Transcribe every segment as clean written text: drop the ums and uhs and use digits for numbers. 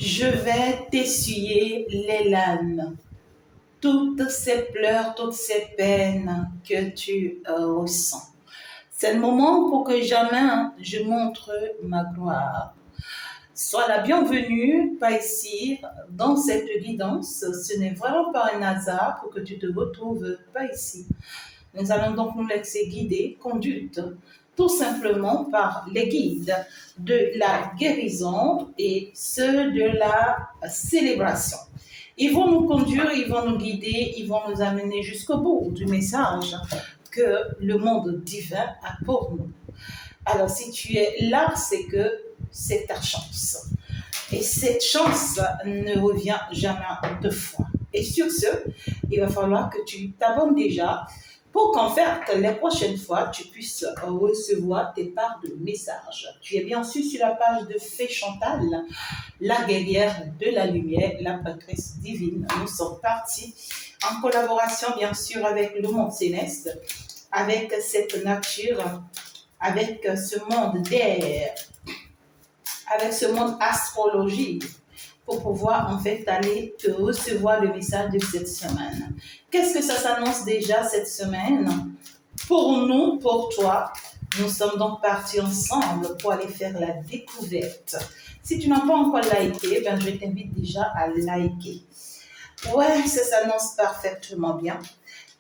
Je vais t'essuyer les larmes, toutes ces pleurs, toutes ces peines que tu ressens. C'est le moment pour que jamais je montre ma gloire. Sois la bienvenue par ici, dans cette guidance. Ce n'est vraiment pas un hasard pour que tu te retrouves par ici. Nous allons donc nous laisser guider, conduite, tout simplement par les guides de la guérison et ceux de la célébration. Ils vont nous conduire, ils vont nous guider, ils vont nous amener jusqu'au bout du message que le monde divin a pour nous. Alors, si tu es là, c'est que c'est ta chance. Et cette chance ne revient jamais deux fois. Et sur ce, il va falloir que tu t'abonnes déjà pour qu'en fait, les prochaines fois, tu puisses recevoir tes parts de messages. Tu es bien sûr sur la page de Fée Chantal, la guerrière de la lumière, la patrice divine. Nous sommes partis en collaboration, bien sûr, avec le monde céleste, avec cette nature, avec ce monde d'air, avec ce monde astrologie, pour pouvoir en fait aller te recevoir le message de cette semaine. Qu'est-ce que ça s'annonce déjà cette semaine? Pour nous, pour toi, nous sommes donc partis ensemble pour aller faire la découverte. Si tu n'as pas encore liké, ben je t'invite déjà à liker. Ouais, ça s'annonce parfaitement bien.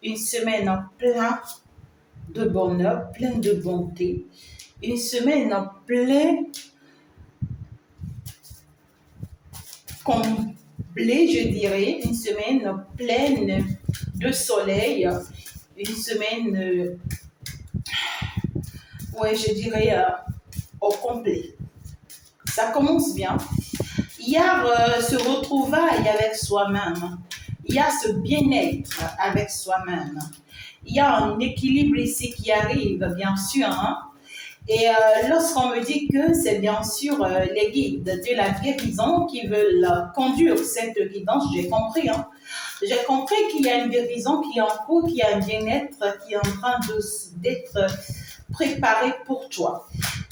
Une semaine en plein de bonheur, plein de bonté. Une semaine en plein complet, je dirais, une semaine pleine de soleil, une semaine, ouais, je dirais, au complet. Ça commence bien. Il y a ce retrouvail avec soi-même. Il y a ce bien-être avec soi-même. Il y a un équilibre ici qui arrive, bien sûr, hein? Et lorsqu'on me dit que c'est bien sûr les guides de la guérison qui veulent conduire cette guidance, j'ai compris. Hein? J'ai compris qu'il y a une guérison qui est en cours, qu'il y a un bien-être qui est en train d'être préparé pour toi.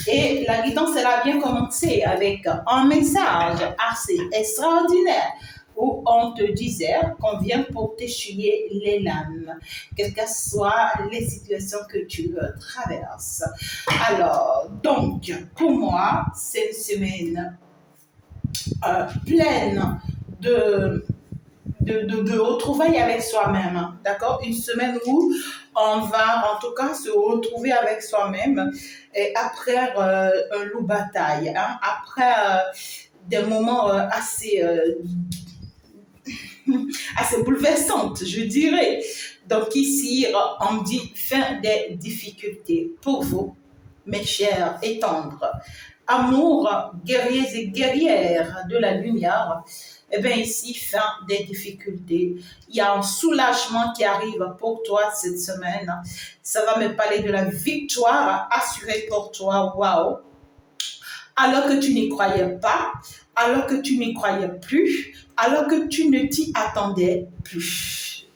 Et la guidance, elle a bien commencé avec un message assez extraordinaire où on te disait qu'on vient pour t'essuyer les larmes, quelles que soient les situations que tu traverses. Alors, donc, pour moi, c'est une semaine pleine de retrouvailles avec soi-même, d'accord? Une semaine où on va en tout cas se retrouver avec soi-même et après un loup bataille, hein? Après des moments assez bouleversante, je dirais. Donc ici, on me dit fin des difficultés pour vous, mes chers et tendres. Amour, guerriers et guerrières de la lumière. Eh bien ici, fin des difficultés. Il y a un soulagement qui arrive pour toi cette semaine. Ça va me parler de la victoire assurée pour toi. Waouh! Alors que tu n'y croyais pas, alors que tu n'y croyais plus, alors que tu ne t'y attendais plus.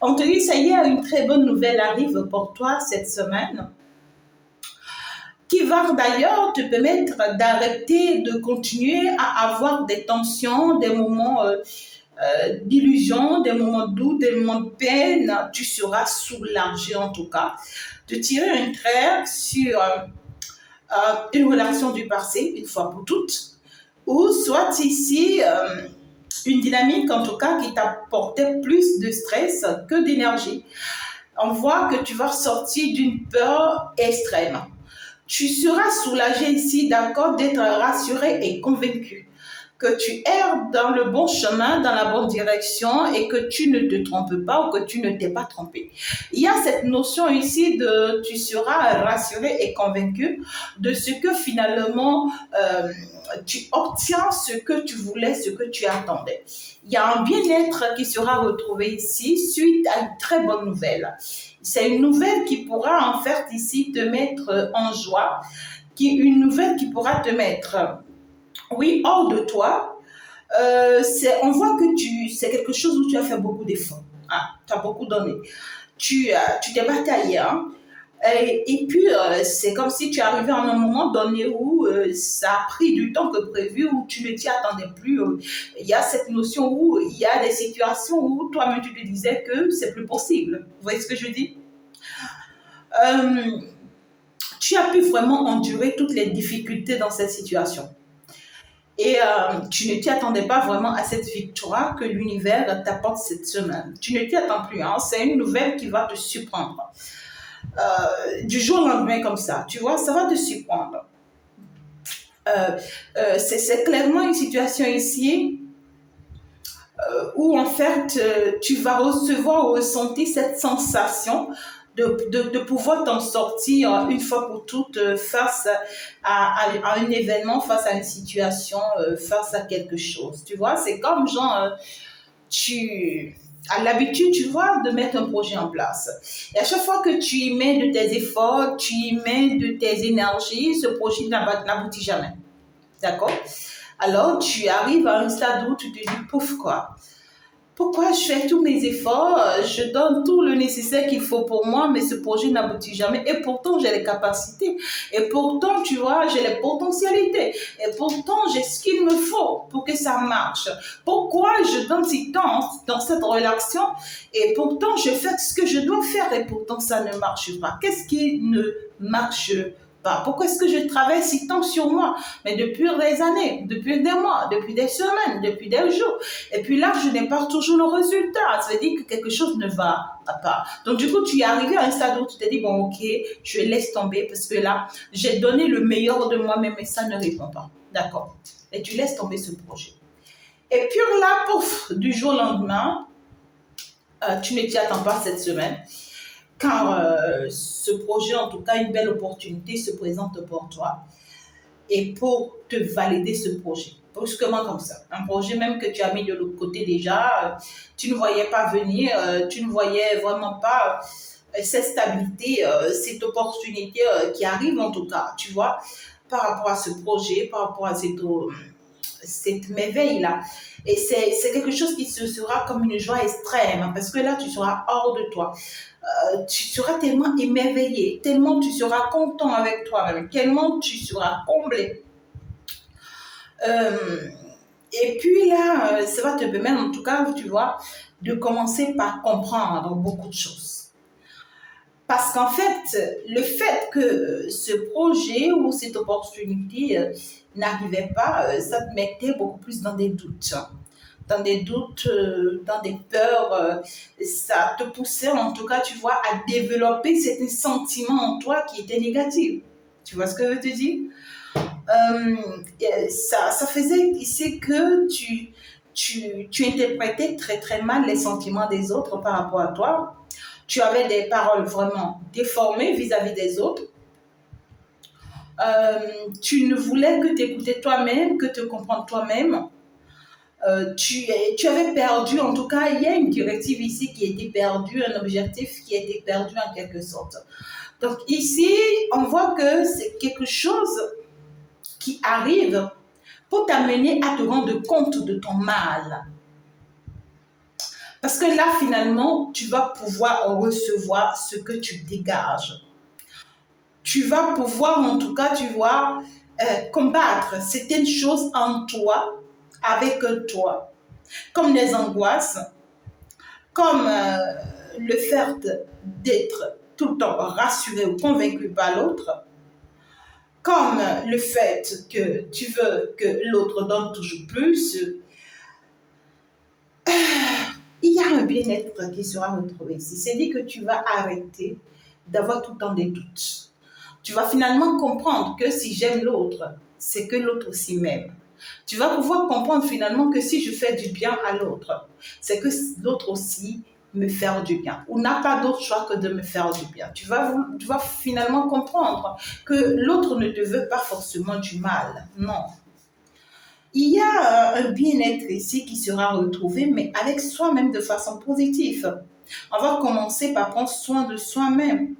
On te dit, ça y est, une très bonne nouvelle arrive pour toi cette semaine, qui va d'ailleurs te permettre d'arrêter de continuer à avoir des tensions, des moments d'illusion, des moments de doute, des moments de peine. Tu seras soulagé en tout cas, de tirer un trait sur une relation du passé, une fois pour toutes, ou soit ici une dynamique en tout cas qui t'apportait plus de stress que d'énergie. On voit que tu vas sortir d'une peur extrême. Tu seras soulagé ici, d'accord, d'être rassuré et convaincu que tu erres dans le bon chemin, dans la bonne direction et que tu ne te trompes pas ou que tu ne t'es pas trompé. Il y a cette notion ici de tu seras rassuré et convaincu de ce que finalement tu obtiens ce que tu voulais, ce que tu attendais. Il y a un bien-être qui sera retrouvé ici suite à une très bonne nouvelle. C'est une nouvelle qui pourra en fait ici te mettre en joie, une nouvelle qui pourra te mettre oui, hors de toi. On voit que c'est quelque chose où tu as fait beaucoup d'efforts. Hein, tu as beaucoup donné. Tu t'es bataillé. Hein, Et puis, c'est comme si tu arrivais à un moment donné où ça a pris du temps que prévu, où tu ne t'y attendais plus. Il y a cette notion où il y a des situations où toi-même tu te disais que c'est plus possible. Vous voyez ce que je dis? Euh, Tu as pu vraiment endurer toutes les difficultés dans cette situation. Et tu ne t'y attendais pas vraiment à cette victoire que l'univers t'apporte cette semaine. Tu ne t'y attends plus. Hein? C'est une nouvelle qui va te surprendre. Du jour au lendemain comme ça, tu vois, ça va te surprendre. C'est clairement une situation ici où en fait tu vas recevoir ou ressentir cette sensation de pouvoir t'en sortir une fois pour toutes face à un événement, face à une situation, face à quelque chose. Tu vois, c'est comme genre, tu as l'habitude, tu vois, de mettre un projet en place. Et à chaque fois que tu y mets de tes efforts, tu y mets de tes énergies, ce projet n'aboutit jamais. D'accord? Alors, tu arrives à un stade où tu te dis, pouf, quoi. Pourquoi je fais tous mes efforts, je donne tout le nécessaire qu'il faut pour moi, mais ce projet n'aboutit jamais. Et pourtant, j'ai les capacités. Et pourtant, tu vois, j'ai les potentialités. Et pourtant, j'ai ce qu'il me faut pour que ça marche. Pourquoi je donne si temps dans cette relation et pourtant, je fais ce que je dois faire et pourtant, ça ne marche pas. Qu'est-ce qui ne marche pas? Pourquoi est-ce que je travaille si tant sur moi? Mais depuis des années, depuis des mois, depuis des semaines, depuis des jours. Et puis là, je n'ai pas toujours le résultat. Ça veut dire que quelque chose ne va pas. Donc du coup, tu es arrivé à un stade où tu t'es dit, bon, ok, je laisse tomber parce que là, j'ai donné le meilleur de moi-même et ça ne répond pas. D'accord? Et tu laisses tomber ce projet. Et puis là, pouf, du jour au lendemain, tu ne t'y attends pas cette semaine. Car ce projet, en tout cas, une belle opportunité se présente pour toi et pour te valider ce projet. Brusquement comme ça. Un projet même que tu as mis de l'autre côté déjà, tu ne voyais pas venir, tu ne voyais vraiment pas cette stabilité, cette opportunité qui arrive en tout cas, tu vois, par rapport à ce projet, par rapport à cette merveille-là. Et c'est quelque chose qui se sera comme une joie extrême, parce que là, tu seras hors de toi. Tu seras tellement émerveillé, tellement tu seras content avec toi-même, tellement tu seras comblé. Et puis là, ça va te permettre, en tout cas, tu vois, de commencer par comprendre beaucoup de choses. Parce qu'en fait, le fait que ce projet ou cette opportunité n'arrivait pas, ça te mettait beaucoup plus dans des doutes. Dans des doutes, dans des peurs, ça te poussait en tout cas, tu vois, à développer certains sentiments en toi qui étaient négatifs. Tu vois ce que je veux te dire? Ça faisait ici que tu interprétais très très mal les sentiments des autres par rapport à toi. Tu avais des paroles vraiment déformées vis-à-vis des autres. Tu ne voulais que t'écouter toi-même, que te comprendre toi-même. Tu avais perdu, en tout cas, il y a une directive ici qui a été perdue, un objectif qui a été perdu en quelque sorte. Donc ici, on voit que c'est quelque chose qui arrive pour t'amener à te rendre compte de ton mal. Parce que là, finalement, tu vas pouvoir recevoir ce que tu dégages. Tu vas pouvoir, en tout cas, tu vois, combattre certaines choses en toi, avec toi, comme les angoisses, comme le fait d'être tout le temps rassuré ou convaincu par l'autre, comme le fait que tu veux que l'autre donne toujours plus. Il y a un bien-être qui sera retrouvé ici. C'est-à-dire que tu vas arrêter d'avoir tout le temps des doutes. Tu vas finalement comprendre que si j'aime l'autre, c'est que l'autre aussi m'aime. Tu vas pouvoir comprendre finalement que si je fais du bien à l'autre, c'est que l'autre aussi me faire du bien ou n'a pas d'autre choix que de me faire du bien. Tu vas finalement comprendre que l'autre ne te veut pas forcément du mal. Non. Il y a un bien-être ici qui sera retrouvé, mais avec soi-même de façon positive. On va commencer par prendre soin de soi-même.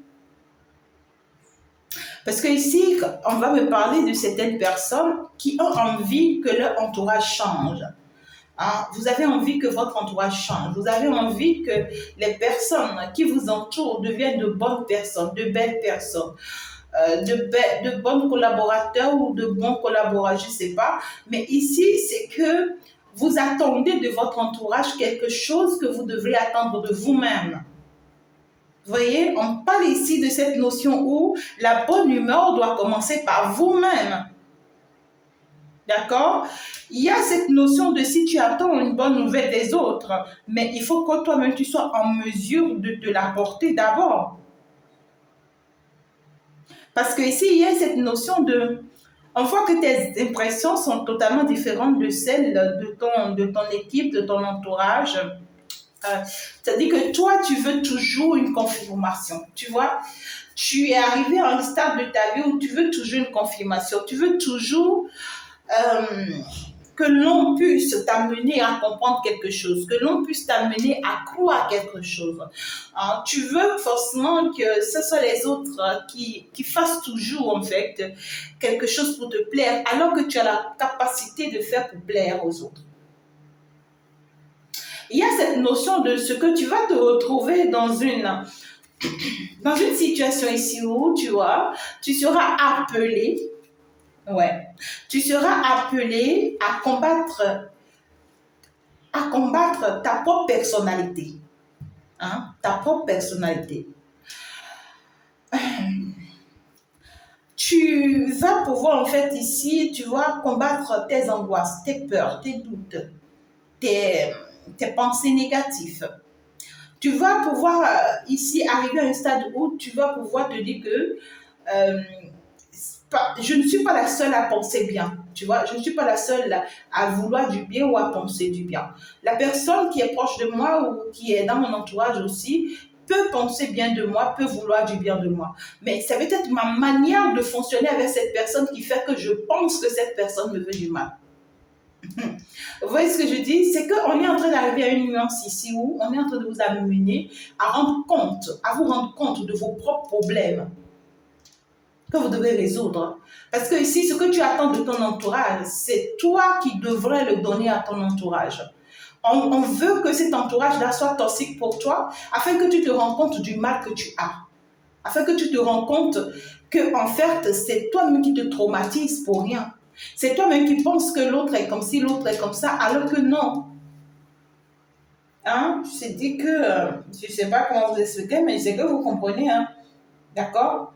Parce que ici, on va me parler de certaines personnes qui ont envie que leur entourage change. Hein. Vous avez envie que votre entourage change. Vous avez envie que les personnes qui vous entourent deviennent de bonnes personnes, de belles personnes. De bons collaborateurs ou de bons collaborateurs, je ne sais pas. Mais ici, c'est que vous attendez de votre entourage quelque chose que vous devrez attendre de vous-même. Vous voyez, on parle ici de cette notion où la bonne humeur doit commencer par vous-même. D'accord? Il y a cette notion de si tu attends une bonne nouvelle des autres, mais il faut que toi-même tu sois en mesure de te l'apporter d'abord. Parce que ici, il y a cette notion de... On voit que tes impressions sont totalement différentes de celles de ton équipe, de ton entourage. C'est-à-dire que toi, tu veux toujours une confirmation. Tu vois, tu es arrivé à un stade de ta vie où tu veux toujours une confirmation. Tu veux toujours que l'on puisse t'amener à comprendre quelque chose, que l'on puisse t'amener à croire quelque chose. Hein, tu veux forcément que ce soit les autres qui fassent toujours, en fait, quelque chose pour te plaire, alors que tu as la capacité de faire pour plaire aux autres. Il y a cette notion de ce que tu vas te retrouver dans une situation ici où, tu vois, tu seras appelé. Ouais. Tu seras appelé à combattre ta propre personnalité. Hein? Ta propre personnalité. Tu vas pouvoir, en fait, ici, tu vas combattre tes angoisses, tes peurs, tes doutes, tes pensées négatives. Tu vas pouvoir, ici, arriver à un stade où tu vas pouvoir te dire que je ne suis pas la seule à penser bien, tu vois, je ne suis pas la seule à vouloir du bien ou à penser du bien. La personne qui est proche de moi ou qui est dans mon entourage aussi peut penser bien de moi, peut vouloir du bien de moi. Mais c'est peut-être ma manière de fonctionner avec cette personne qui fait que je pense que cette personne me veut du mal. Vous voyez ce que je dis? C'est qu'on est en train d'arriver à une nuance ici où on est en train de vous amener à vous rendre compte de vos propres problèmes que vous devez résoudre. Parce que ici, ce que tu attends de ton entourage, c'est toi qui devrais le donner à ton entourage. On veut que cet entourage-là soit toxique pour toi afin que tu te rends compte du mal que tu as. Afin que tu te rends compte que, en fait, c'est toi-même qui te traumatise pour rien. C'est toi-même qui penses que l'autre est comme ci, l'autre est comme ça, alors que non. Hein? Je dis que, je ne sais pas comment vous expliquer, mais c'est que vous comprenez. Hein? D'accord?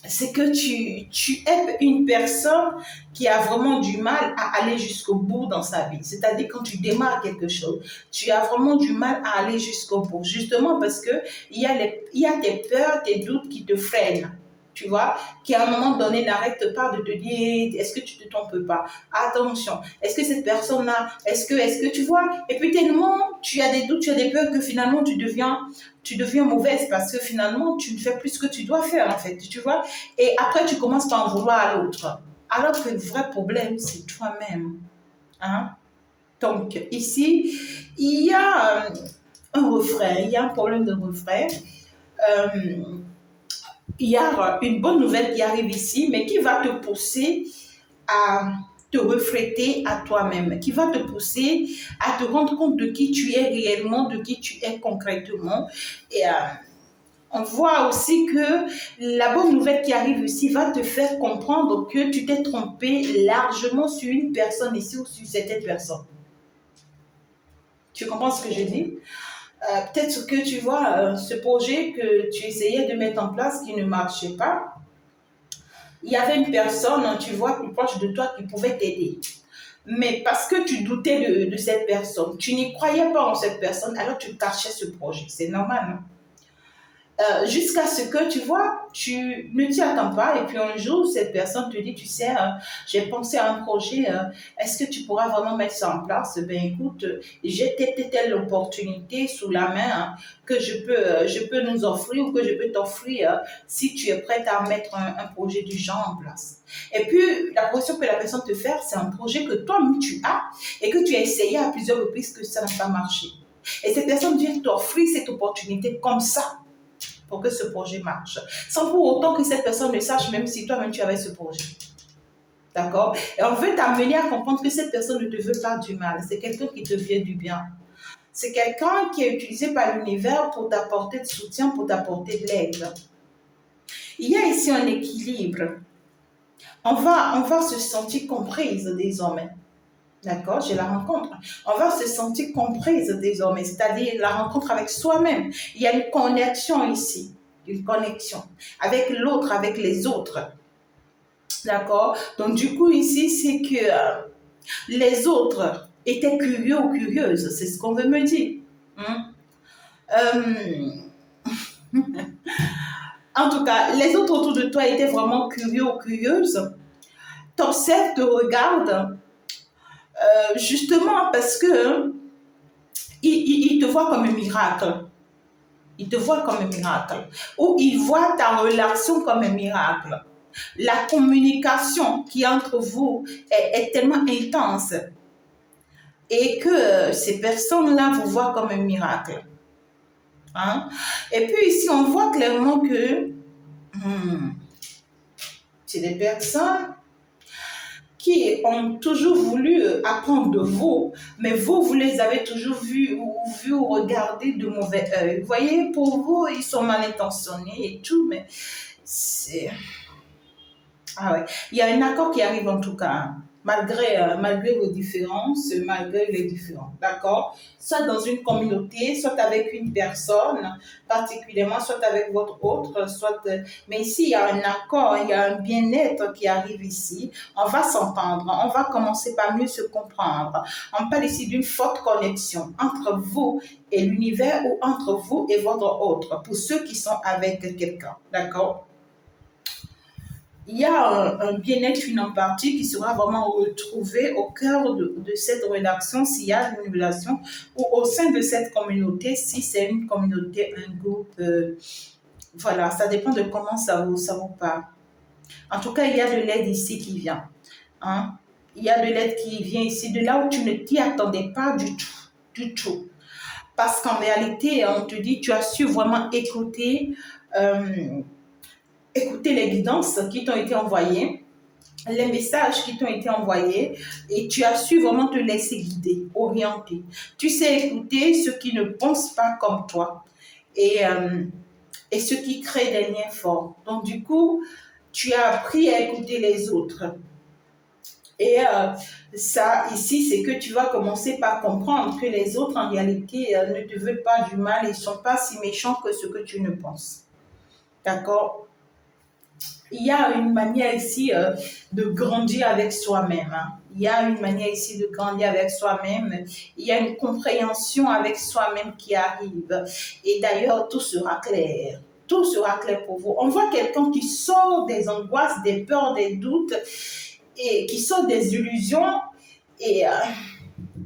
C'est que tu es une personne qui a vraiment du mal à aller jusqu'au bout dans sa vie. C'est-à-dire quand tu démarres quelque chose, tu as vraiment du mal à aller jusqu'au bout. Justement parce que il y a tes peurs, tes doutes qui te freinent. Tu vois, qui à un moment donné n'arrête pas de te dire, est-ce que tu te trompes pas? Attention, est-ce que cette personne-là, est-ce que tu vois? Et puis tellement, tu as des doutes, tu as des peurs que finalement tu deviens mauvaise parce que finalement, tu ne fais plus ce que tu dois faire en fait, tu vois? Et après, tu commences par en vouloir à l'autre. Alors que le vrai problème, c'est toi-même. Hein? Donc, ici, il y a un refrain, il y a un problème de refrain. Il y a une bonne nouvelle qui arrive ici, mais qui va te pousser à te refléter à toi-même, qui va te pousser à te rendre compte de qui tu es réellement, de qui tu es concrètement. Et on voit aussi que la bonne nouvelle qui arrive ici va te faire comprendre que tu t'es trompé largement sur une personne ici ou sur certaines personnes. Tu comprends ce que je dis? Peut-être que tu vois ce projet que tu essayais de mettre en place qui ne marchait pas. Il y avait une personne, tu vois, plus proche de toi qui pouvait t'aider. Mais parce que tu doutais de cette personne, tu n'y croyais pas en cette personne, alors tu cachais ce projet. C'est normal, non? Jusqu'à ce que, tu vois, tu ne t'y attends pas et puis un jour, cette personne te dit, tu sais, j'ai pensé à un projet, est-ce que tu pourras vraiment mettre ça en place? Ben écoute, j'ai telle opportunité sous la main hein, que je peux nous offrir ou que je peux t'offrir si tu es prête à mettre un projet du genre en place. Et puis, la proposition que la personne te fait, c'est un projet que toi-même tu as et que tu as essayé à plusieurs reprises que ça n'a pas marché. Et cette personne vient t'offrir cette opportunité comme ça pour que ce projet marche, sans pour autant que cette personne ne sache même si toi-même tu avais ce projet. D'accord? Et on veut t'amener à comprendre que cette personne ne te veut pas du mal. C'est quelqu'un qui te veut du bien. C'est quelqu'un qui est utilisé par l'univers pour t'apporter de soutien, pour t'apporter de l'aide. Il y a ici un équilibre. On va se sentir comprise désormais. D'accord, j'ai la rencontre. On va se sentir comprise désormais, c'est-à-dire la rencontre avec soi-même. Il y a une connexion ici, une connexion avec l'autre, avec les autres. D'accord. Donc du coup ici, c'est que les autres étaient curieux ou curieuses, c'est ce qu'on veut me dire. Hein? En tout cas, les autres autour de toi étaient vraiment curieux ou curieuses. T'observes, te regardent, justement parce que ils te voient comme un miracle. Ils te voient comme un miracle. Ou ils voient ta relation comme un miracle. La communication qui est entre vous est tellement intense et que ces personnes-là vous voient comme un miracle. Hein? Et puis ici, on voit clairement que c'est des personnes qui ont toujours voulu apprendre de vous, mais vous les avez toujours vus ou regardés de mauvais œil. Vous voyez, pour vous, ils sont mal intentionnés et tout, mais c'est... Ah ouais, il y a un accord qui arrive en tout cas, hein, malgré vos différences, malgré les différends, d'accord? Soit dans une communauté, soit avec une personne particulièrement, soit avec votre autre, soit... mais ici, il y a un accord, il y a un bien-être qui arrive ici. On va s'entendre, on va commencer par mieux se comprendre. On parle ici d'une forte connexion entre vous et l'univers ou entre vous et votre autre, pour ceux qui sont avec quelqu'un, d'accord? Il y a un bien-être, une empathie qui sera vraiment retrouvée au cœur de cette relation s'il y a une relation ou au sein de cette communauté si c'est une communauté, un groupe. Voilà, ça dépend de comment ça vous parle. En tout cas, il y a de l'aide ici qui vient. Hein? Il y a de l'aide qui vient ici, de là où tu ne t'y attendais pas du tout. Du tout. Parce qu'en réalité, on te dit, tu as su vraiment écouter les guidances qui t'ont été envoyées, les messages qui t'ont été envoyés et tu as su vraiment te laisser guider, orienter. Tu sais écouter ceux qui ne pensent pas comme toi et ceux qui créent des liens forts. Donc du coup, tu as appris à écouter les autres. Et ça, ici, c'est que tu vas commencer par comprendre que les autres, en réalité, ne te veulent pas du mal, ils ne sont pas si méchants que ce que tu ne penses. D'accord? Il y a une manière ici de grandir avec soi-même. Hein. Il y a une manière ici de grandir avec soi-même. Il y a une compréhension avec soi-même qui arrive. Et d'ailleurs, tout sera clair. Tout sera clair pour vous. On voit quelqu'un qui sort des angoisses, des peurs, des doutes, et qui sort des illusions, et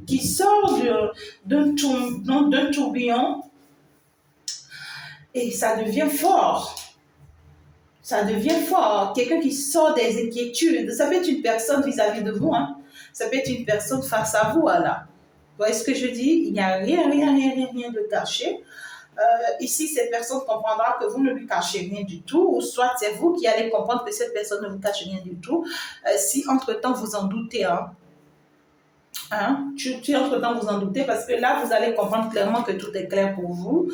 qui sort d'un tourbillon, et ça devient fort. Ça devient fort. Quelqu'un qui sort des inquiétudes. Ça peut être une personne vis-à-vis de vous. Hein. Ça peut être une personne face à vous. Voilà. Vous voyez ce que je dis? Il n'y a rien de caché. Ici, cette personne comprendra que vous ne lui cachez rien du tout. Ou soit c'est vous qui allez comprendre que cette personne ne vous cache rien du tout. Si entre-temps vous en doutez. Hein. Entre-temps vous en doutez parce que là, vous allez comprendre clairement que tout est clair pour vous.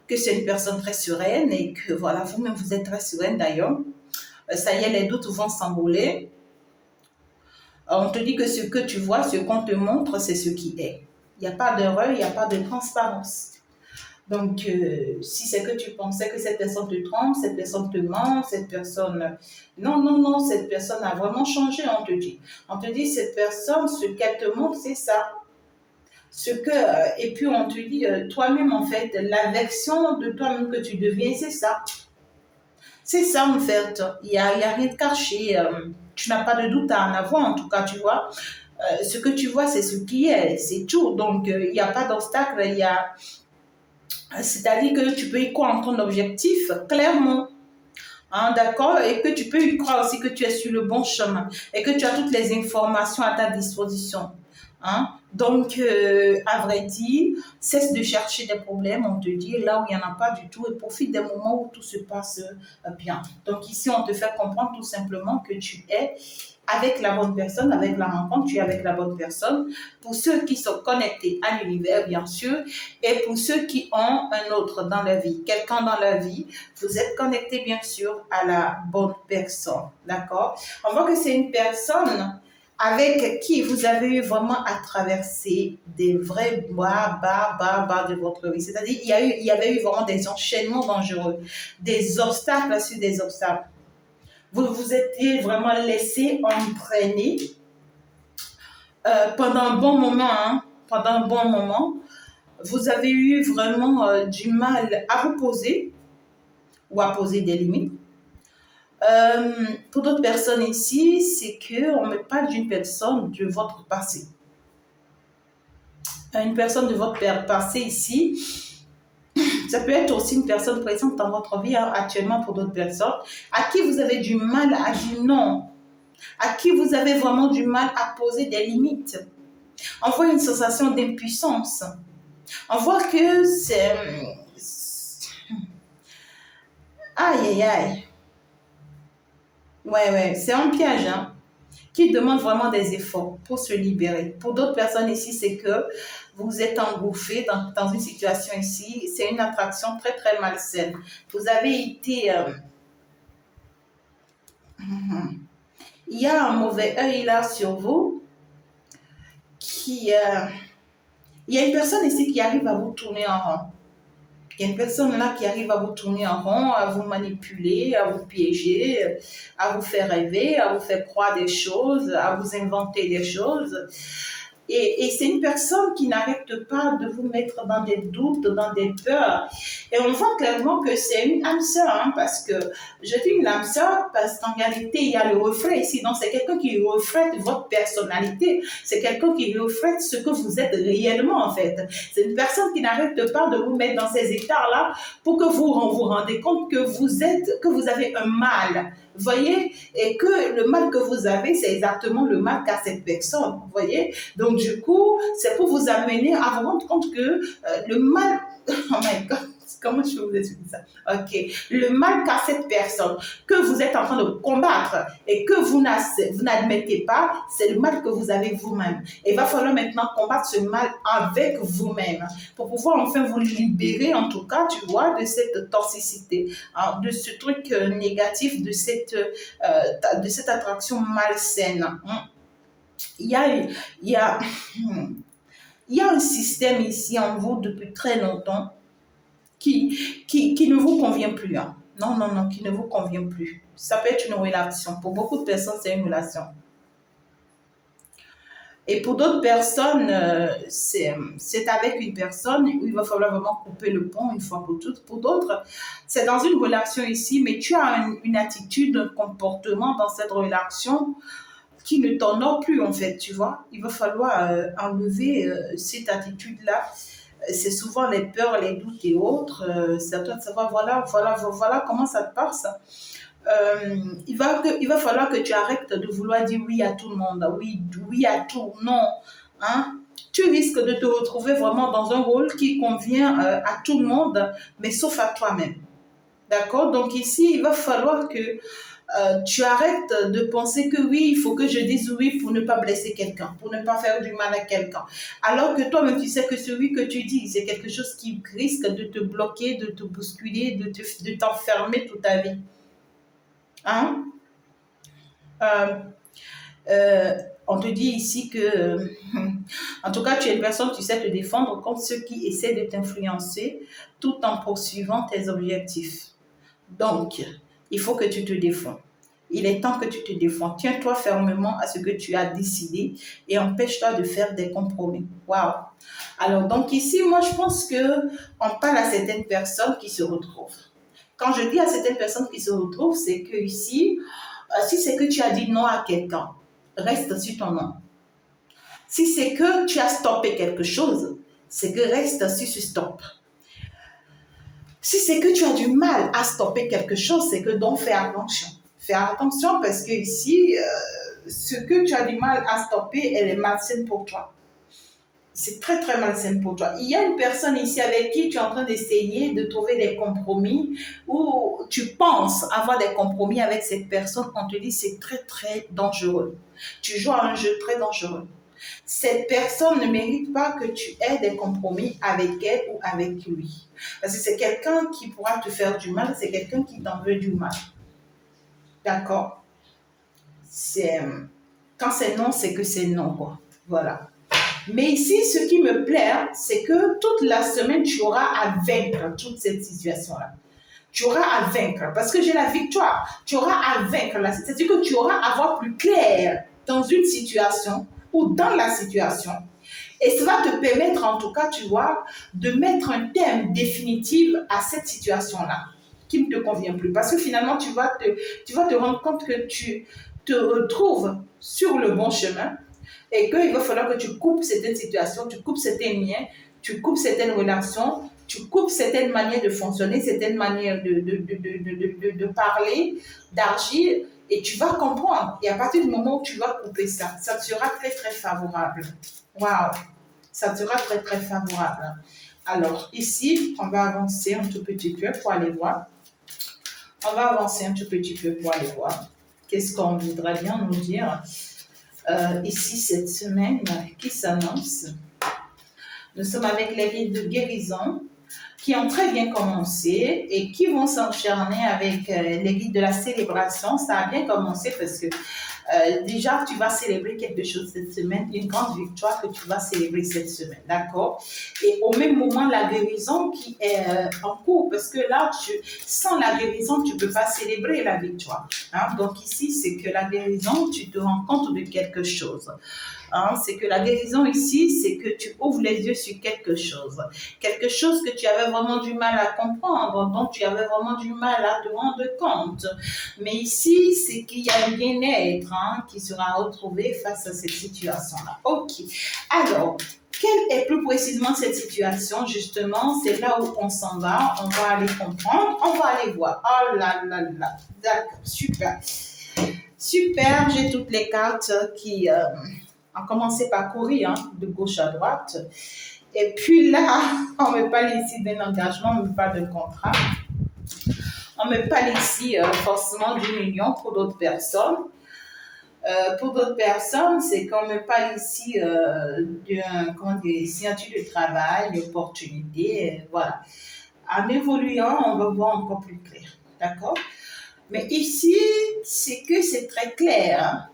Que c'est une personne très sereine et que voilà, vous-même vous êtes très sereine d'ailleurs. Ça y est, les doutes vont s'envoler. On te dit que ce que tu vois, ce qu'on te montre, c'est ce qui est. Il n'y a pas d'erreur, il n'y a pas de transparence. Donc, si c'est que tu pensais que cette personne te trompe, cette personne te ment, cette personne... Non, cette personne a vraiment changé, on te dit. On te dit, cette personne, ce qu'elle te montre, c'est ça. Et puis on te dit toi-même en fait, la version de toi-même que tu deviens, c'est ça. C'est ça en fait. Il y a rien de caché. Tu n'as pas de doute à en avoir en tout cas, tu vois. Ce que tu vois, c'est ce qui est, c'est tout. Donc il n'y a pas d'obstacle. C'est-à-dire que tu peux y croire en ton objectif clairement. Hein, d'accord, et que tu peux y croire aussi que tu es sur le bon chemin et que tu as toutes les informations à ta disposition. Hein? Donc, à vrai dire, cesse de chercher des problèmes, on te dit là où il n'y en a pas du tout et profite des moments où tout se passe bien. Donc ici, on te fait comprendre tout simplement que tu es avec la bonne personne, avec la rencontre, tu es avec la bonne personne. Pour ceux qui sont connectés à l'univers, bien sûr, et pour ceux qui ont un autre dans la vie, quelqu'un dans la vie, vous êtes connecté, bien sûr, à la bonne personne. D'accord? On voit que c'est une personne avec qui vous avez eu vraiment à traverser des vrais bas de votre vie. C'est-à-dire, il y avait eu vraiment des enchaînements dangereux, des obstacles sur des obstacles. Vous vous étiez vraiment laissé entraîner pendant un bon moment. Pendant un bon moment, vous avez eu vraiment du mal à vous poser ou à poser des limites. Pour d'autres personnes ici, c'est qu'on me parle d'une personne de votre passé. Une personne de votre passé ici, ça peut être aussi une personne présente dans votre vie actuellement pour d'autres personnes, à qui vous avez du mal à dire non, à qui vous avez vraiment du mal à poser des limites. On voit une sensation d'impuissance. On voit que c'est... Aïe, aïe, aïe. Ouais, c'est un piège, qui demande vraiment des efforts pour se libérer. Pour d'autres personnes ici, c'est que vous êtes engouffré dans une situation ici, c'est une attraction très, très malsaine. Vous avez été... il y a un mauvais œil là sur vous qui... il y a une personne ici qui arrive à vous tourner en rond. Il y a une personne là qui arrive à vous tourner en rond, à vous manipuler, à vous piéger, à vous faire rêver, à vous faire croire des choses, à vous inventer des choses. Et c'est une personne qui n'arrête pas de vous mettre dans des doutes, dans des peurs. Et on voit clairement que c'est une âme sœur, parce que je dis une âme sœur parce qu'en réalité, il y a le reflet ici. Donc, c'est quelqu'un qui reflète votre personnalité. C'est quelqu'un qui reflète ce que vous êtes réellement, en fait. C'est une personne qui n'arrête pas de vous mettre dans ces états-là pour que vous vous rendez compte que vous avez un mal. Vous voyez, et que le mal que vous avez, c'est exactement le mal qu'a cette personne. Vous voyez, donc du coup, c'est pour vous amener à vous rendre compte que le mal, oh my God, comment je peux vous expliquer ça? Ok, le mal qu'a cette personne, que vous êtes en train de combattre et que vous n'admettez pas, c'est le mal que vous avez vous-même. Et il va falloir maintenant combattre ce mal avec vous-même pour pouvoir enfin vous libérer, en tout cas, tu vois, de cette toxicité, de ce truc négatif, de cette attraction malsaine. Il y a un système ici en vous depuis très longtemps qui ne vous convient plus. Non, qui ne vous convient plus. Ça peut être une relation. Pour beaucoup de personnes, c'est une relation. Et pour d'autres personnes, c'est avec une personne où il va falloir vraiment couper le pont une fois pour toutes. Pour d'autres, c'est dans une relation ici, mais tu as une attitude, un comportement dans cette relation qui ne t'honore plus, en fait, tu vois. Il va falloir enlever cette attitude-là. C'est souvent les peurs, les doutes et autres. C'est à toi de savoir, voilà comment ça te passe. Il va falloir que tu arrêtes de vouloir dire oui à tout le monde, oui à tout, non. Tu risques de te retrouver vraiment dans un rôle qui convient à tout le monde, mais sauf à toi-même. D'accord? Donc ici, il va falloir que tu arrêtes de penser que oui, il faut que je dise oui pour ne pas blesser quelqu'un, pour ne pas faire du mal à quelqu'un. Alors que toi-même, tu sais que ce oui que tu dis, c'est quelque chose qui risque de te bloquer, de te bousculer, de t'enfermer toute ta vie. On te dit ici que, en tout cas, tu es une personne qui sait te défendre contre ceux qui essaient de t'influencer tout en poursuivant tes objectifs. Donc, il faut que tu te défends. Il est temps que tu te défends. Tiens-toi fermement à ce que tu as décidé et empêche-toi de faire des compromis. Waouh! Alors, donc ici, moi, je pense qu'on parle à certaines personnes qui se retrouvent. Quand je dis à certaines personnes qui se retrouvent, c'est que ici, si c'est que tu as dit non à quelqu'un, reste sur ton non. Si c'est que tu as stoppé quelque chose, c'est que reste sur ce stop. Si c'est que tu as du mal à stopper quelque chose, c'est que donc fais attention. Fais attention parce que ici, ce que tu as du mal à stopper, elle est malsaine pour toi. C'est très très malsain pour toi. Il y a une personne ici avec qui tu es en train d'essayer de trouver des compromis ou tu penses avoir des compromis avec cette personne. On te dit c'est très très dangereux. Tu joues à un jeu très dangereux. Cette personne ne mérite pas que tu aies des compromis avec elle ou avec lui. Parce que c'est quelqu'un qui pourra te faire du mal, c'est quelqu'un qui t'en veut du mal. D'accord? C'est, quand c'est non, c'est que c'est non, quoi. Voilà. Mais ici, ce qui me plaît, c'est que toute la semaine, tu auras à vaincre toute cette situation-là. Tu auras à vaincre, parce que j'ai la victoire. Tu auras à vaincre. C'est-à-dire que tu auras à voir plus clair dans une situation ou dans la situation. Et ça va te permettre, en tout cas, tu vois, de mettre un thème définitif à cette situation-là qui ne te convient plus. Parce que finalement, tu vas te rendre compte que tu te retrouves sur le bon chemin et qu'il va falloir que tu coupes certaines situations, tu coupes certains liens, tu coupes certaines relations, tu coupes certaines manières de fonctionner, certaines manières de parler, d'agir, et tu vas comprendre. Et à partir du moment où tu vas couper ça, ça te sera très, très favorable. Waouh! Ça te sera très, très favorable. Alors, ici, on va avancer un tout petit peu pour aller voir. On va avancer un tout petit peu pour aller voir. Qu'est-ce qu'on voudrait bien nous dire ici cette semaine qui s'annonce. Nous sommes avec les rites de guérison qui ont très bien commencé et qui vont s'enchaîner avec les rites de la célébration. Ça a bien commencé parce que déjà, tu vas célébrer quelque chose cette semaine, une grande victoire que tu vas célébrer cette semaine, d'accord? Et au même moment, la guérison qui est en cours, parce que là, sans la guérison, tu ne peux pas célébrer la victoire. Hein? Donc ici, c'est que la guérison, tu te rends compte de quelque chose. Hein? C'est que la guérison ici, c'est que tu ouvres les yeux sur quelque chose que tu avais vraiment du mal à comprendre, dont tu avais vraiment du mal à te rendre compte. Mais ici, c'est qu'il y a un bien-être qui sera retrouvé face à cette situation-là. Ok. Alors, quelle est plus précisément cette situation, justement? C'est là où on s'en va, on va aller comprendre, on va aller voir. Oh là là là, d'accord, super. Super, j'ai toutes les cartes qui ont commencé par courir de gauche à droite. Et puis là, on me parle ici d'un engagement, on me parle d'un contrat. On me parle ici forcément d'une union pour d'autres personnes. Pour d'autres personnes, c'est qu'on me parle ici d'une signature de travail, d'opportunité, voilà. En évoluant, on va voir encore plus clair, d'accord? Mais ici, c'est que c'est très clair, hein?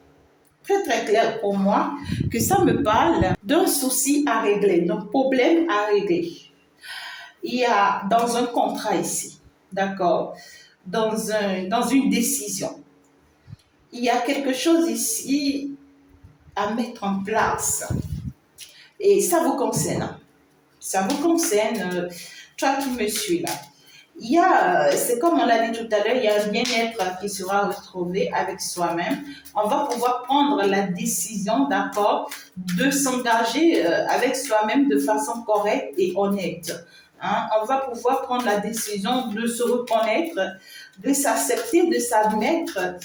Très très clair pour moi, que ça me parle d'un souci à régler, d'un problème à régler. Il y a dans un contrat ici, d'accord? Dans une décision. Il y a quelque chose ici à mettre en place. Et ça vous concerne. Ça vous concerne, toi qui me suis là. Il y a, c'est comme on l'a dit tout à l'heure, il y a un bien-être qui sera retrouvé avec soi-même. On va pouvoir prendre la décision, d'accord, de s'engager avec soi-même de façon correcte et honnête. Hein? On va pouvoir prendre la décision de se reconnaître, de s'accepter, de s'admettre,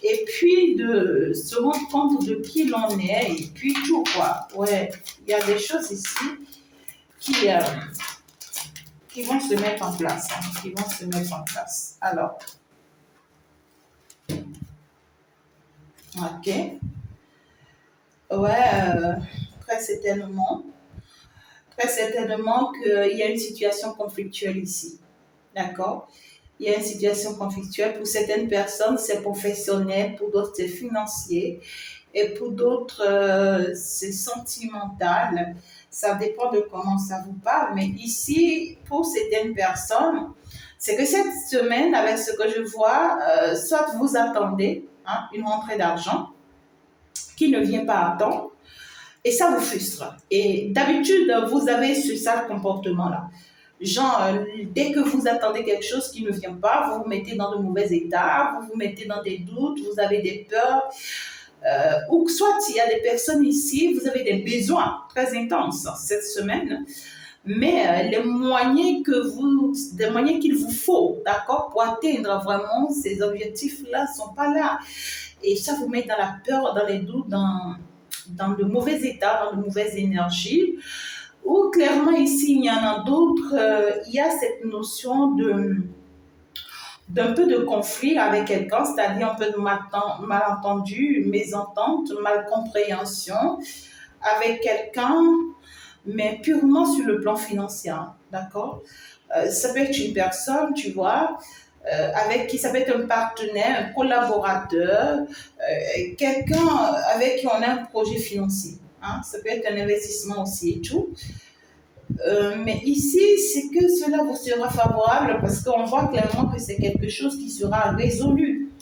et puis de se rendre compte de qui l'on est, et puis tout quoi. Ouais, il y a des choses ici qui vont se mettre en place, qui vont se mettre en place. Alors, ok. Ouais, très certainement qu'il y a une situation conflictuelle ici. D'accord? Il y a une situation conflictuelle. Pour certaines personnes, c'est professionnel, pour d'autres, c'est financier, et pour d'autres, c'est sentimental. Ça dépend de comment ça vous parle. Mais ici, pour certaines personnes, c'est que cette semaine, avec ce que je vois, soit vous attendez une rentrée d'argent qui ne vient pas à temps, et ça vous frustre. Et d'habitude, vous avez ce sale comportement-là. Genre, dès que vous attendez quelque chose qui ne vient pas, vous vous mettez dans de mauvais états, vous vous mettez dans des doutes, vous avez des peurs, ou soit il y a des personnes ici, vous avez des besoins très intenses cette semaine, mais les moyens qu'il vous faut, d'accord, pour atteindre vraiment ces objectifs-là ne sont pas là. Et ça vous met dans la peur, dans les doutes, dans de mauvais états, dans de mauvaises énergies, ou clairement ici, il y en a d'autres, il y a cette notion d'un peu de conflit avec quelqu'un, c'est-à-dire un peu de malentendu, mésentente, malcompréhension avec quelqu'un, mais purement sur le plan financier, d'accord? Ça peut être une personne, tu vois, avec qui ça peut être un partenaire, un collaborateur, quelqu'un avec qui on a un projet financier. Hein? Ça peut être un investissement aussi et tout. Mais ici, c'est que cela vous sera favorable parce qu'on voit clairement que c'est quelque chose qui sera résolu.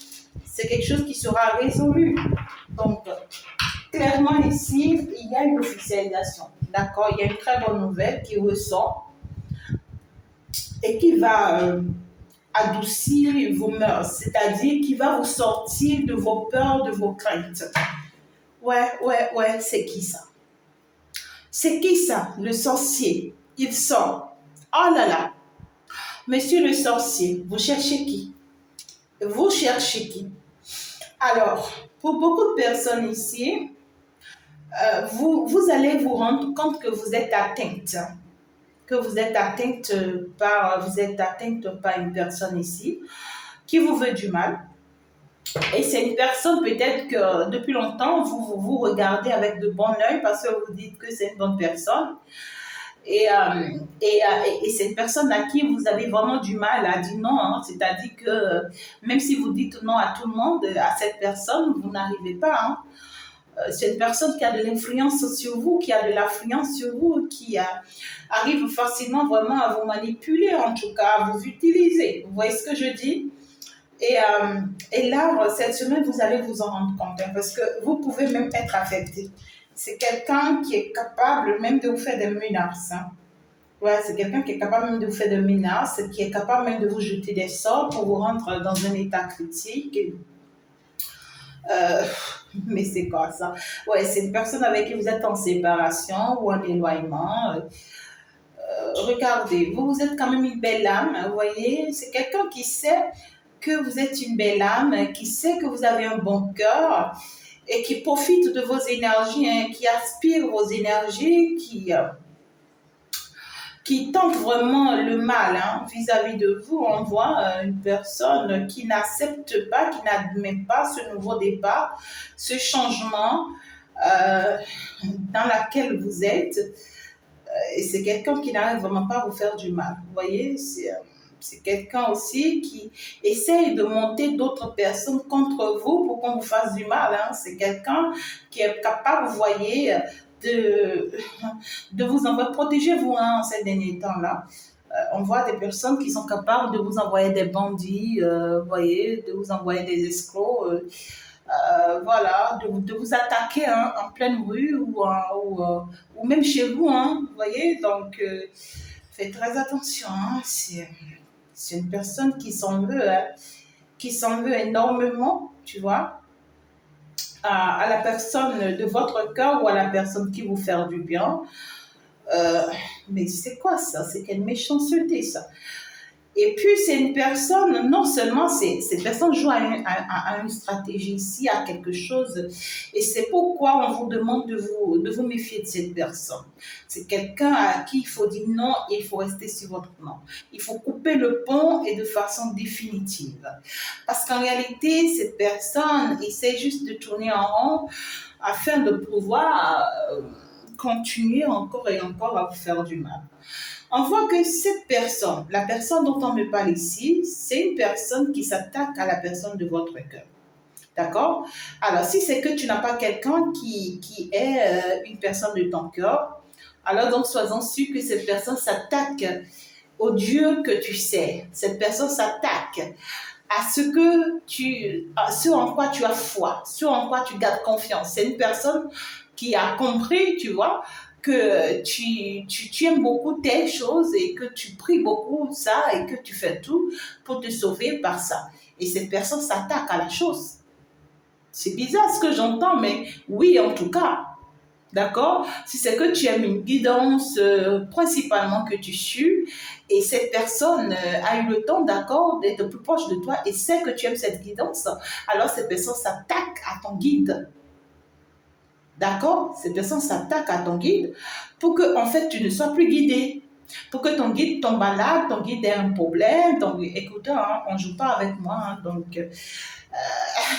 C'est quelque chose qui sera résolu. Donc, clairement ici, il y a une officialisation. D'accord? Il y a une très bonne nouvelle qui ressort et qui va adoucir vos mœurs, c'est-à-dire qui va vous sortir de vos peurs, de vos craintes. Ouais, c'est qui ça? C'est qui ça? Le sorcier. Il sort. Oh là là. Monsieur le sorcier, vous cherchez qui? Vous cherchez qui? Alors, pour beaucoup de personnes ici, vous allez vous rendre compte que vous êtes atteinte. Que vous êtes atteinte par une personne ici qui vous veut du mal. Et c'est une personne peut-être que depuis longtemps, vous regardez avec de bon oeil parce que vous dites que c'est une bonne personne. Et c'est une personne à qui vous avez vraiment du mal à dire non. Hein. C'est-à-dire que même si vous dites non à tout le monde, à cette personne, vous n'arrivez pas. Hein. C'est une personne qui a de l'influence sur vous, qui a de l'influence sur vous, qui arrive facilement vraiment à vous manipuler, en tout cas, à vous utiliser. Vous voyez ce que je dis? Et là, cette semaine, vous allez vous en rendre compte, hein, parce que vous pouvez même être affecté. C'est quelqu'un qui est capable même de vous faire des menaces. Hein. Ouais, c'est quelqu'un qui est capable même de vous faire des menaces, qui est capable même de vous jeter des sorts pour vous rendre dans un état critique. Mais c'est quoi ça? Ouais, c'est une personne avec qui vous êtes en séparation ou en éloignement. Regardez, vous êtes quand même une belle âme, vous voyez? C'est quelqu'un qui sait que vous êtes une belle âme, qui sait que vous avez un bon cœur et qui profite de vos énergies, hein, qui aspire vos énergies, qui tente vraiment le mal hein, vis-à-vis de vous. On voit une personne qui n'accepte pas, qui n'admet pas ce nouveau départ, ce changement dans lequel vous êtes. Et c'est quelqu'un qui n'arrive vraiment pas à vous faire du mal. Vous voyez, c'est quelqu'un aussi qui essaye de monter d'autres personnes contre vous pour qu'on vous fasse du mal. Hein. C'est quelqu'un qui est capable, vous voyez, de vous envoyer, protégez-vous hein, en ces derniers temps-là. On voit des personnes qui sont capables de vous envoyer des bandits, vous voyez, de vous envoyer des escrocs, voilà, de vous attaquer hein, en pleine rue ou même chez vous, hein, vous voyez. Donc, faites très attention. Hein, c'est une personne qui s'en veut énormément, tu vois, à la personne de votre cœur ou à la personne qui vous fait du bien. Mais c'est quoi ça? C'est quelle méchanceté ça? Et puis c'est une personne, non seulement cette personne joue à une stratégie ici, à quelque chose, et c'est pourquoi on vous demande de vous méfier de cette personne. C'est quelqu'un à qui il faut dire non et il faut rester sur votre non. Il faut couper le pont et de façon définitive. Parce qu'en réalité, cette personne essaie juste de tourner en rond afin de pouvoir continuer encore et encore à vous faire du mal. On voit que cette personne, la personne dont on me parle ici, c'est une personne qui s'attaque à la personne de votre cœur. D'accord? Alors, si c'est que tu n'as pas quelqu'un qui est une personne de ton cœur, alors donc sois-en sûr que cette personne s'attaque au Dieu que tu sais. Cette personne s'attaque à ce en quoi tu as foi, ce en quoi tu gardes confiance. C'est une personne qui a compris, tu vois, que tu aimes beaucoup telle chose et que tu pries beaucoup ça et que tu fais tout pour te sauver par ça. Et cette personne s'attaque à la chose. C'est bizarre ce que j'entends, mais oui, en tout cas. D'accord? Si c'est que tu aimes une guidance principalement que tu suis et cette personne a eu le temps, d'accord, d'être plus proche de toi et sait que tu aimes cette guidance, alors cette personne s'attaque à ton guide. D'accord? Cette personne s'attaque à ton guide pour que, en fait, tu ne sois plus guidé. Pour que ton guide tombe malade, ton guide ait un problème. Écoute, hein, on ne joue pas avec moi. Hein, donc,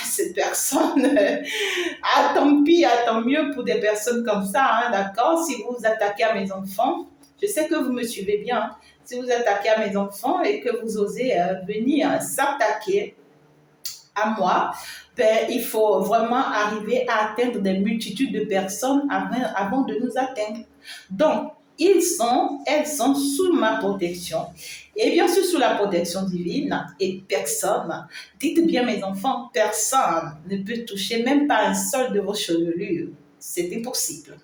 cette personne, tant pis, tant mieux pour des personnes comme ça. Hein, d'accord? Si vous vous attaquez à mes enfants, je sais que vous me suivez bien. Hein, si vous attaquez à mes enfants et que vous osez venir s'attaquer à moi, ben, il faut vraiment arriver à atteindre des multitudes de personnes avant de nous atteindre. Donc, elles sont sous ma protection. Et bien sûr, sous la protection divine. Et personne, dites bien mes enfants, personne ne peut toucher même pas un seul de vos chevelures. C'est impossible.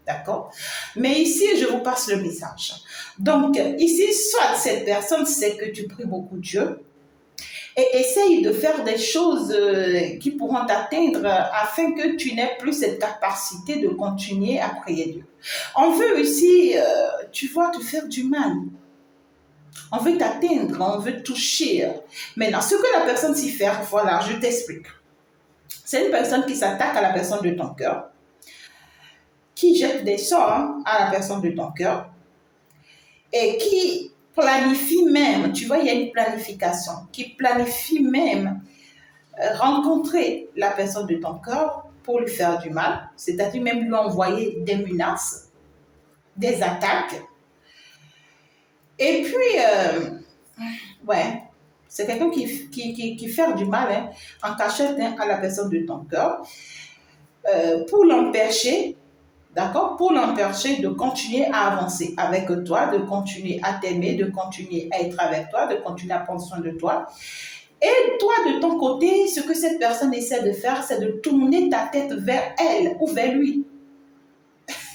D'accord? Mais ici, je vous passe le message. Donc, ici, soit cette personne sait que tu pries beaucoup Dieu, et essaye de faire des choses qui pourront t'atteindre afin que tu n'aies plus cette capacité de continuer à prier Dieu. On veut ici, tu vois, te faire du mal. On veut t'atteindre, on veut toucher. Maintenant, ce que la personne s'y fait, voilà, je t'explique. C'est une personne qui s'attaque à la personne de ton cœur, qui jette des sorts à la personne de ton cœur et qui planifie même, tu vois, il y a une planification, qui planifie même rencontrer la personne de ton cœur pour lui faire du mal, c'est-à-dire même lui envoyer des menaces, des attaques. Et puis, ouais, c'est quelqu'un qui fait du mal en cachette à la personne de ton cœur pour l'empêcher, d'accord, pour l'empêcher de continuer à avancer avec toi, de continuer à t'aimer, de continuer à être avec toi, de continuer à prendre soin de toi. Et toi, de ton côté, ce que cette personne essaie de faire, c'est de tourner ta tête vers elle ou vers lui.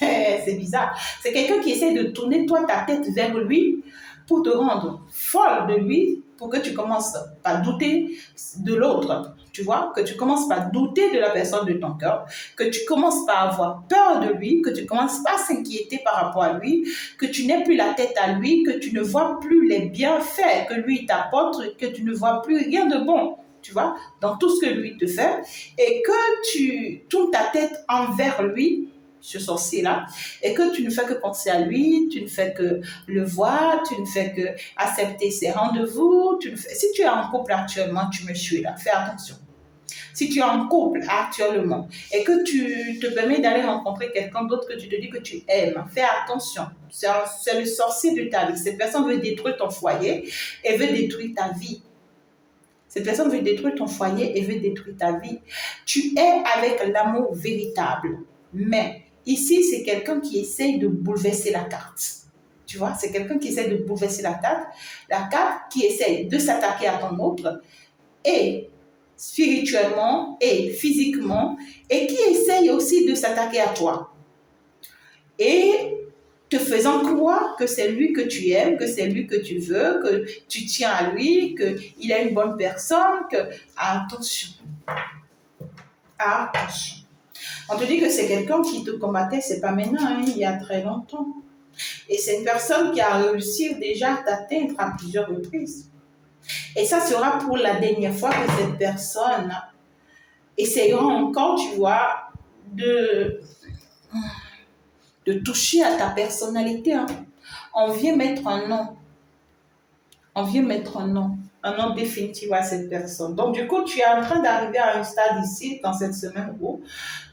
C'est bizarre. C'est quelqu'un qui essaie de tourner toi ta tête vers lui pour te rendre folle de lui, pour que tu commences par douter de l'autre. Tu vois, que tu commences par douter de la personne de ton cœur, que tu commences par avoir peur de lui, que tu commences pas à s'inquiéter par rapport à lui, que tu n'aies plus la tête à lui, que tu ne vois plus les bienfaits que lui t'apporte, que tu ne vois plus rien de bon, tu vois, dans tout ce que lui te fait, et que tu tournes ta tête envers lui, ce sorcier-là, et que tu ne fais que penser à lui, tu ne fais que le voir, tu ne fais que accepter ses rendez-vous. Si tu es en couple actuellement, tu me suis là, fais attention. Si tu es en couple actuellement et que tu te permets d'aller rencontrer quelqu'un d'autre que tu te dis que tu aimes, fais attention. C'est le sorcier de ta vie. Cette personne veut détruire ton foyer et veut détruire ta vie. Cette personne veut détruire ton foyer et veut détruire ta vie. Tu es avec l'amour véritable, mais ici, c'est quelqu'un qui essaye de bouleverser la carte. Tu vois, c'est quelqu'un qui essaye de bouleverser la carte qui essaye de s'attaquer à ton autre, et spirituellement et physiquement, et qui essaye aussi de s'attaquer à toi. Et te faisant croire que c'est lui que tu aimes, que c'est lui que tu veux, que tu tiens à lui, qu'il est une bonne personne, que... Attention. Attention. On te dit que c'est quelqu'un qui te combattait, c'est pas maintenant, hein, il y a très longtemps. Et c'est une personne qui a réussi déjà à t'atteindre à plusieurs reprises. Et ça sera pour la dernière fois que cette personne essayera encore, tu vois, de toucher à ta personnalité. Hein. On vient mettre un nom. On vient mettre un nom définitif à cette personne. Donc, du coup, tu es en train d'arriver à un stade ici, dans cette semaine où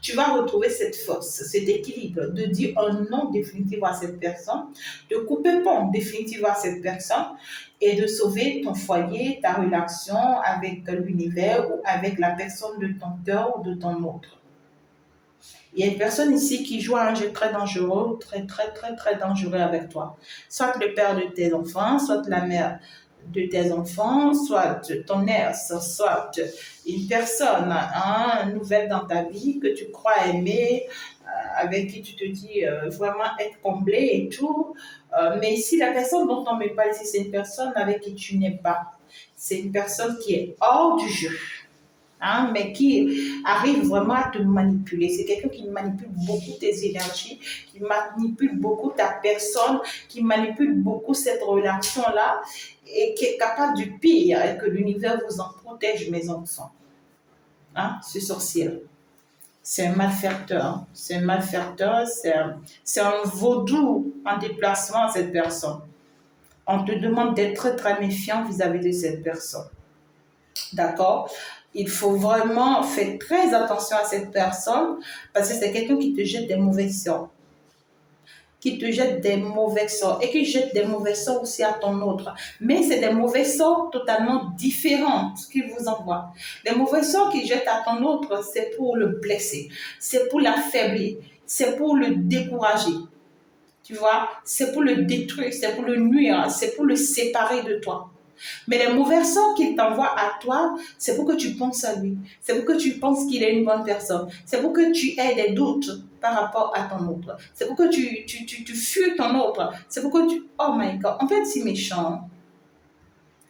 tu vas retrouver cette force, cet équilibre, de dire un nom définitif à cette personne, de couper pont définitif à cette personne et de sauver ton foyer, ta relation avec l'univers ou avec la personne de ton cœur ou de ton autre. Il y a une personne ici qui joue un jeu très dangereux, très dangereux avec toi. Soit le père de tes enfants, soit la mère de tes enfants, soit ton ex, soit une personne nouvelle dans ta vie que tu crois aimer, avec qui tu te dis vraiment être comblé et tout. Mais ici, la personne dont on me parle ici, c'est une personne avec qui tu n'es pas. C'est une personne qui est hors du jeu. Hein, mais qui arrive vraiment à te manipuler. C'est quelqu'un qui manipule beaucoup tes énergies, qui manipule beaucoup ta personne, qui manipule beaucoup cette relation-là et qui est capable du pire, et que l'univers vous en protège, mes enfants. Hein, ce sorcier-là. C'est un malfaiteur. C'est un malfaiteur, c'est un vaudou en déplacement, cette personne. On te demande d'être très méfiant vis-à-vis de cette personne. D'accord? Il faut vraiment faire très attention à cette personne parce que c'est quelqu'un qui te jette des mauvais sorts. Qui te jette des mauvais sorts et qui jette des mauvais sorts aussi à ton autre. Mais c'est des mauvais sorts totalement différents qu'il vous envoie. Les mauvais sorts qu'il jette à ton autre, c'est pour le blesser, c'est pour l'affaiblir, c'est pour le décourager. Tu vois, c'est pour le détruire, c'est pour le nuire, c'est pour le séparer de toi. Mais les mauvais sorts qu'il t'envoie à toi, c'est pour que tu penses à lui. C'est pour que tu penses qu'il est une bonne personne. C'est pour que tu aies des doutes par rapport à ton autre. C'est pour que tu fuis ton autre. C'est pour que tu... Oh my God. En fait, c'est méchant.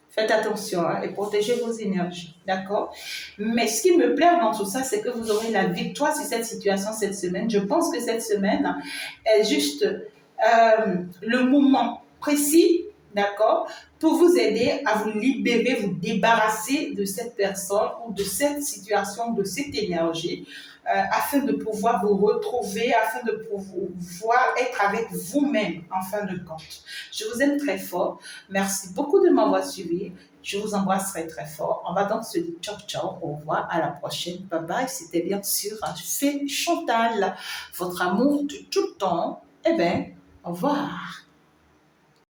Faites attention et protégez vos énergies. D'accord? Mais ce qui me plaît dans tout ça, c'est que vous aurez la victoire sur cette situation cette semaine. Je pense que cette semaine est juste le moment précis, d'accord, pour vous aider à vous libérer, vous débarrasser de cette personne ou de cette situation, de cette énergie, afin de pouvoir vous retrouver, afin de pouvoir être avec vous-même en fin de compte. Je vous aime très fort. Merci beaucoup de m'avoir suivi. Je vous embrasserai très fort. On va donc se dire ciao, ciao, au revoir, à la prochaine. Bye bye. C'était bien sûr Fée Chantal, votre amour de tout le temps. Eh bien, au revoir.